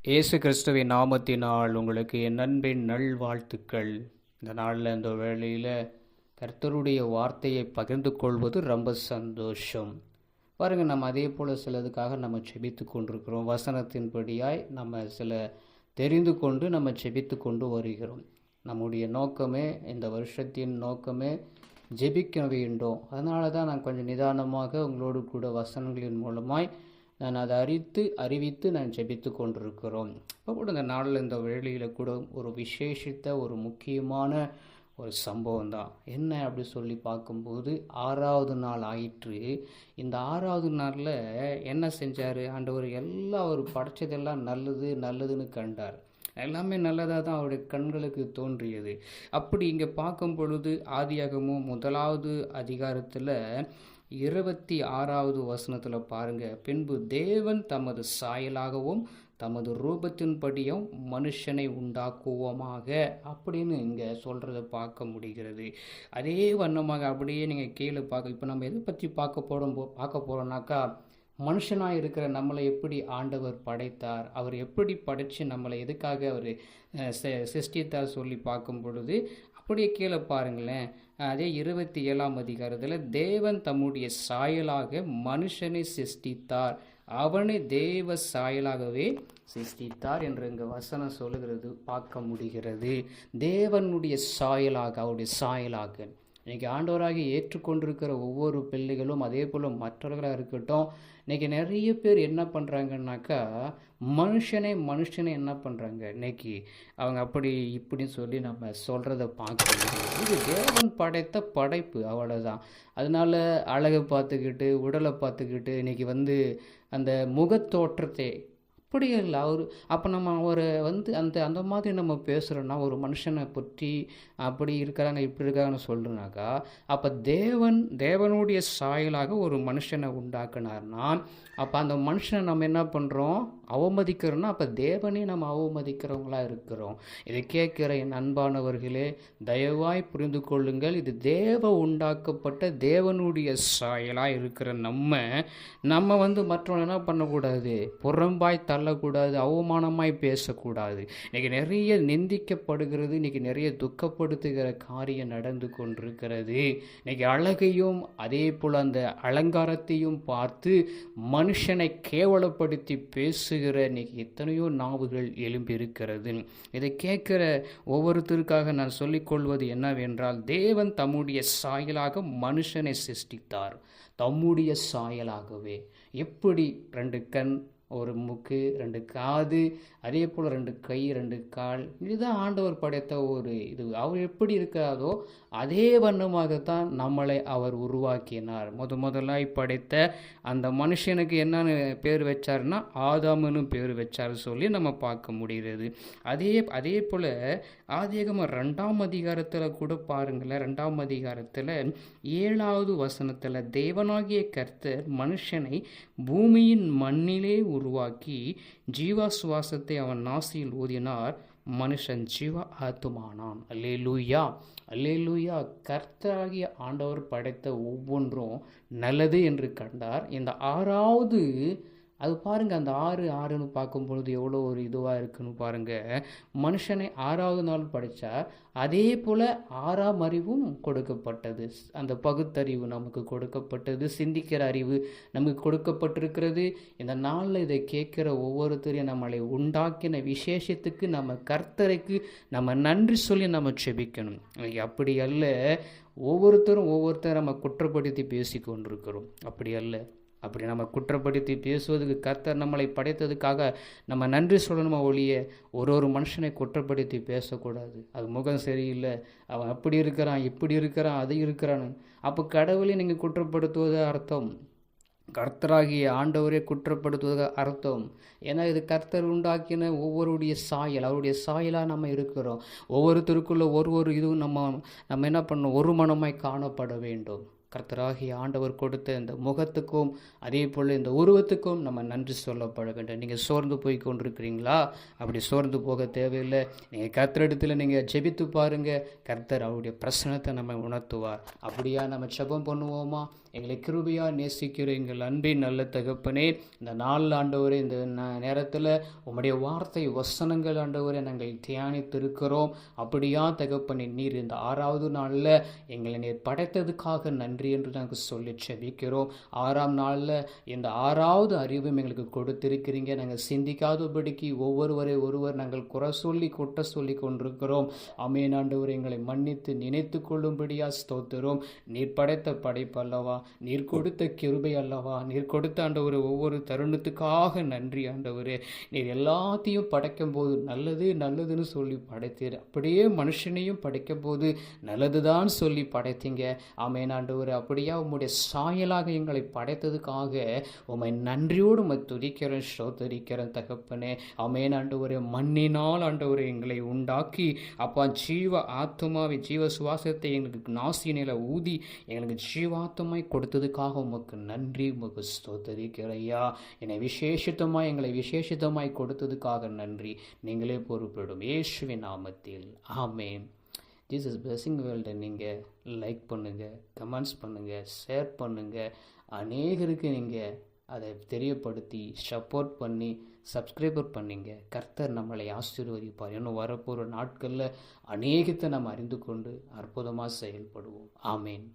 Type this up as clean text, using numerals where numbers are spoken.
இயேசு கிறிஸ்துவின் நாமத்தினால் உங்களுக்கு என் அன்பின் நல்வாழ்த்துக்கள். இந்த நாளில் இந்த வேளையில் கர்த்தருடைய வார்த்தையை பகிர்ந்து கொள்வது ரொம்ப சந்தோஷம். பாருங்கள், நம்ம அதே போல் சிலதுக்காக நம்ம செபித்து கொண்டிருக்கிறோம். வசனத்தின்படியாய் நம்ம சில தெரிந்து கொண்டு நம்ம செபித்து கொண்டு வருகிறோம். நம்முடைய நோக்கமே, இந்த வருஷத்தின் நோக்கமே ஜெபிக்க வேண்டும். அதனால தான் நான் கொஞ்சம் நிதானமாக உங்களோடு கூட வசனங்களின் மூலமாய் நான் அதை அறிவித்து நான் ஜெபித்து கொண்டிருக்கிறோம். இப்போ கூட இந்த நாளில் இந்த வேளையில் கூட ஒரு விசேஷித்த ஒரு முக்கியமான ஒரு சம்பவம் தான். என்ன அப்படி சொல்லி பார்க்கும்போது 6வது நாள் ஆயிற்று. இந்த 6வது நாளில் என்ன செஞ்சார் ஆண்டவர்? எல்லாம் அவர் படைச்சதெல்லாம் நல்லதுன்னு கண்டார். எல்லாமே நல்லதாக தான் அவருடைய கண்களுக்கு தோன்றியது. அப்படி இங்கே பார்க்கும் பொழுது ஆதியாகமம் 1வது அதிகாரத்தில் 26வது வசனத்தில் பாருங்கள். பின்பு தேவன் தமது சாயலாகவும் தமது ரூபத்தின்படியும் மனுஷனை உண்டாக்குவோமாக அப்படின்னு இங்கே சொல்கிறத பார்க்க முடிகிறது. அதே வண்ணமாக அப்படியே நீங்கள் கீழே பார்க்க, இப்போ நம்ம எதை பற்றி பார்க்க போகிறோம்னாக்கா, மனுஷனாக இருக்கிற நம்மளை எப்படி ஆண்டவர் படைத்தார், அவர் எப்படி படைத்து நம்மளை எதுக்காக அவர் சிருஷ்டித்தார் சொல்லி பார்க்கும் பொழுது அப்படியே கீழே பாருங்களேன். அதே 27ஆம் அதிகாரத்தில் தேவன் தம்முடைய சாயலாக மனுஷனை சிருஷ்டித்தார், அவனை தேவ சாயலாகவே சிருஷ்டித்தார் என்று இங்கே வசனம் சொல்லுகிறது பார்க்க முடிகிறது. தேவனுடைய சாயலாக, அவருடைய சாயலாக இன்றைக்கி ஆண்டவராகி ஏற்றுக்கொண்டிருக்கிற ஒவ்வொரு பிள்ளைகளும் அதே போல் மற்றவர்களாக இருக்கட்டும். இன்றைக்கி நிறைய பேர் என்ன பண்ணுறாங்கன்னாக்கா, மனுஷனே என்ன பண்ணுறாங்க, இன்றைக்கி அவங்க அப்படி இப்படின்னு சொல்லி நம்ம சொல்கிறத பார்க்க முடியும். இது தேவன் படைத்த படைப்பு, அவ்வளோதான். அதனால் அழகை பார்த்துக்கிட்டு உடலை பார்த்துக்கிட்டு இன்றைக்கி அந்த முகத்தோற்றத்தை அப்படி இல்லை அவர். அப்போ நம்ம அவரை அந்த மாதிரி நம்ம பேசுகிறோன்னா, ஒரு மனுஷனை பற்றி அப்படி இருக்கிறாங்க இப்படி இருக்காங்கன்னு சொல்கிறனாக்கா, அப்போ தேவனுடைய சாயலாக ஒரு மனுஷனை உண்டாக்குனார்னா, அப்போ அந்த மனுஷனை நம்ம என்ன பண்ணுறோம், அவமதிக்கிறோன்னா, அப்போ தேவனே நம்ம அவமதிக்கிறவங்களாக இருக்கிறோம். இதை கேட்குற என் அன்பானவர்களே, தயவாய் புரிந்து கொள்ளுங்கள். இது உண்டாக்கப்பட்ட தேவனுடைய சாயலாக இருக்கிற நம்ம மற்றவங்க என்ன பண்ணக்கூடாது, புறம்பாய் தள்ளக்கூடாது, அவமானமாய் பேசக்கூடாது. இன்றைக்கி நிறைய நிந்திக்கப்படுகிறது, இன்றைக்கி நிறைய துக்கப்படுத்துகிற காரியம் நடந்து கொண்டிருக்கிறது. இன்றைக்கி அழகையும் அதே போல் அந்த அலங்காரத்தையும் பார்த்து மனுஷனை கேவலப்படுத்தி பேசுகிற இன்னைக்கு எத்தனையோ நாவுகள் எழும்பி இருக்கிறது. இதை கேட்கிற ஒவ்வொருத்தருக்காக நான் சொல்லிக்கொள்வது என்னவென்றால், தேவன் தம்முடைய சாயலாக மனுஷனை சிருஷ்டித்தார். தம்முடைய சாயலாகவே. எப்படி 2 கண், ஒரு மூக்கு, 2 காது, அதே போல் 2 கை, 2 கால், இதுதான் ஆண்டவர் படைத்த ஒரு இது. அவர் எப்படி இருக்காதோ அதே வண்ணமாகத்தான் நம்மளை அவர் உருவாக்கினார். முதலாய் படைத்த அந்த மனுஷனுக்கு என்னன்னு பேர் வச்சாருன்னா ஆதாம்னு பேர் வச்சார் சொல்லி நம்ம பார்க்க முடிகிறது. அதே போல் ஆதியாகமம் 2ஆம் அதிகாரத்தில் கூட பாருங்களேன். 2ஆம் அதிகாரத்தில் 7வது வசனத்தில் தேவனாகிய கர்த்தர் மனுஷனை பூமியின் மண்ணிலே உருவாக்கி ஜீவ சுவாசத்தை அவன் நாசியில் ஊதினார், மனுஷன் ஜீவ ஆத்துமானான். அல்லேலூயா, அல்லேலூயா. கர்த்தராகிய ஆண்டவர் படைத்த ஒவ்வொன்றும் நல்லது என்று கண்டார். இந்த 6வது அது பாருங்கள், அந்த 6ன்னு பார்க்கும்பொழுது எவ்வளோ ஒரு இதுவாக இருக்குன்னு பாருங்கள். மனுஷனை 6வது நாள் படைத்தார். அதே போல் 6ஆம் அறிவும் கொடுக்கப்பட்டது. அந்த பகுத்தறிவு நமக்கு கொடுக்கப்பட்டது, சிந்திக்கிற அறிவு நமக்கு கொடுக்கப்பட்டிருக்கிறது. இந்த நாளில் இதை கேட்குற ஒவ்வொருத்தரையும் நம்மளை உண்டாக்கின விசேஷத்துக்கு நம்ம கர்த்தருக்கு நம்ம நன்றி சொல்லி நம்ம செபிக்கணும். அப்படி அல்ல, ஒவ்வொருத்தரும் நம்ம குற்றப்படுத்தி பேசி கொண்டிருக்கிறோம். அப்படி அல்ல. அப்படி நம்ம குற்றப்படுத்தி பேசுவதுக்கு, கர்த்தர் நம்மளை படைத்ததுக்காக நம்ம நன்றி சொல்லணுமா ஒழிய ஒரு மனுஷனை குற்றப்படுத்தி பேசக்கூடாது. அது முகம் சரியில்லை, அவன் அப்படி இருக்கிறான், இப்படி இருக்கிறான், அது இருக்கிறான்னு. அப்போ கடவுளை நீங்கள் குற்றப்படுத்துவது அர்த்தம், கர்த்தராகிய ஆண்டவரே குற்றப்படுத்துவது அர்த்தம். ஏன்னா இது கர்த்தர் உண்டாக்கின ஒவ்வொருடைய சாயல், அவருடைய சாயலாக நம்ம இருக்கிறோம். ஒவ்வொருத்தருக்குள்ள ஒரு இதுவும் நம்ம என்ன பண்ணணும், ஒரு மனமாய் காணப்பட வேண்டும். கர்த்தராகிய ஆண்டவர் கொடுத்த இந்த முகத்துக்கும் அதே போல் இந்த உருவத்துக்கும் நம்ம நன்றி சொல்லப்பட வேண்டும். நீங்கள் சோர்ந்து போய் கொண்டிருக்கிறீங்களா? அப்படி சோர்ந்து போக தேவையில்லை. நீங்கள் கர்த்தரிடத்தில் நீங்கள் ஜெபித்து பாருங்கள், கர்த்தர் அவருடைய பிரசனத்தை நம்ம உணர்த்துவார். அப்படியா நம்ம ஜெபம் பண்ணுவோமா? எங்களை கிருபையாக நேசிக்கிற எங்கள் அன்பின் நல்ல தகப்பனே, இந்த நாள் ஆண்டவரே, இந்த நேரத்தில் உம்முடைய வார்த்தை வசனங்கள் ஆண்டவரே நாங்கள் தியானித்திருக்கிறோம். அப்படியா தகப்பனே, நீர் இந்த 6வது நாளில் எங்களை நீர் படைத்ததுக்காக நன்றி என்று நாங்கள் சொல்லி செபிக்கிறோம். 6ஆம் நாளில் இந்த 6வது அறிவும் எங்களுக்கு கொடுத்திருக்கிறீங்க. நாங்கள் சிந்திக்காதபடிக்கு ஒருவர் நாங்கள் குறை சொல்லி கொட்ட சொல்லி கொண்டிருக்கிறோம். ஆமென் ஆண்டவரே, எங்களை மன்னித்து நினைத்து கொள்ளும்படியா ஸ்தோத்திரம். நீர் படைத்த படைப்பு அல்லவா, நீர் கொடுத்த கிருபை அல்லவா, நீர் கொடுத்த ஆண்டவரே ஒவ்வொரு தருணத்துக்காக நன்றி ஆண்டவரே. நீர் எல்லாத்தையும் படைக்கும் போது நல்லதுன்னு சொல்லி படைத்தீர். அப்படியே மனுஷனையும் படைக்கும் போது நல்லதுதான் சொல்லி படைத்தீங்க. ஆமென் ஆண்டவரே, அப்படியா உம்முடைய சாயலாக எங்களை படைத்ததுக்காக உம்மை நன்றியோடு உம்மை துதிக்கிறேன், ஸ்தோத்தரிக்கிறேன் தகப்பனே. ஆமென் ஆண்டவரே, மண்ணினால் ஆண்டவரே எங்களை உண்டாக்கி அப்பா ஜீவ ஆத்மாவை ஜீவ சுவாசத்தை எங்களுக்கு நாசினில ஊதி எங்களுக்கு ஜீவாத்மாய் கொடுத்ததுக்காக உமக்கு நன்றி, உமக்கு ஸ்தோத்தரிக்கிறையா. எங்களை விசேஷித்தமாய் கொடுத்ததுக்காக நன்றி. நீங்களே பொறுப்பிடும் இயேசுவின் நாமத்தில் ஆமென். ஜீசஸ் பிளெஸிங் வேர்ல்டை நீங்கள் லைக் பண்ணுங்கள், கமெண்ட்ஸ் பண்ணுங்கள், ஷேர் பண்ணுங்கள். அநேகருக்கு நீங்கள் அதை தெரியப்படுத்தி சப்போர்ட் பண்ணி சப்ஸ்கிரைபர் பண்ணிங்க. கர்த்தர் நம்மளை ஆசீர்வதிப்பார். இன்னும் வரப்போகிற நாட்களில் அநேகத்தை நம்ம அறிந்து கொண்டு அற்புதமாக செயல்படுவோம். ஆமேன்.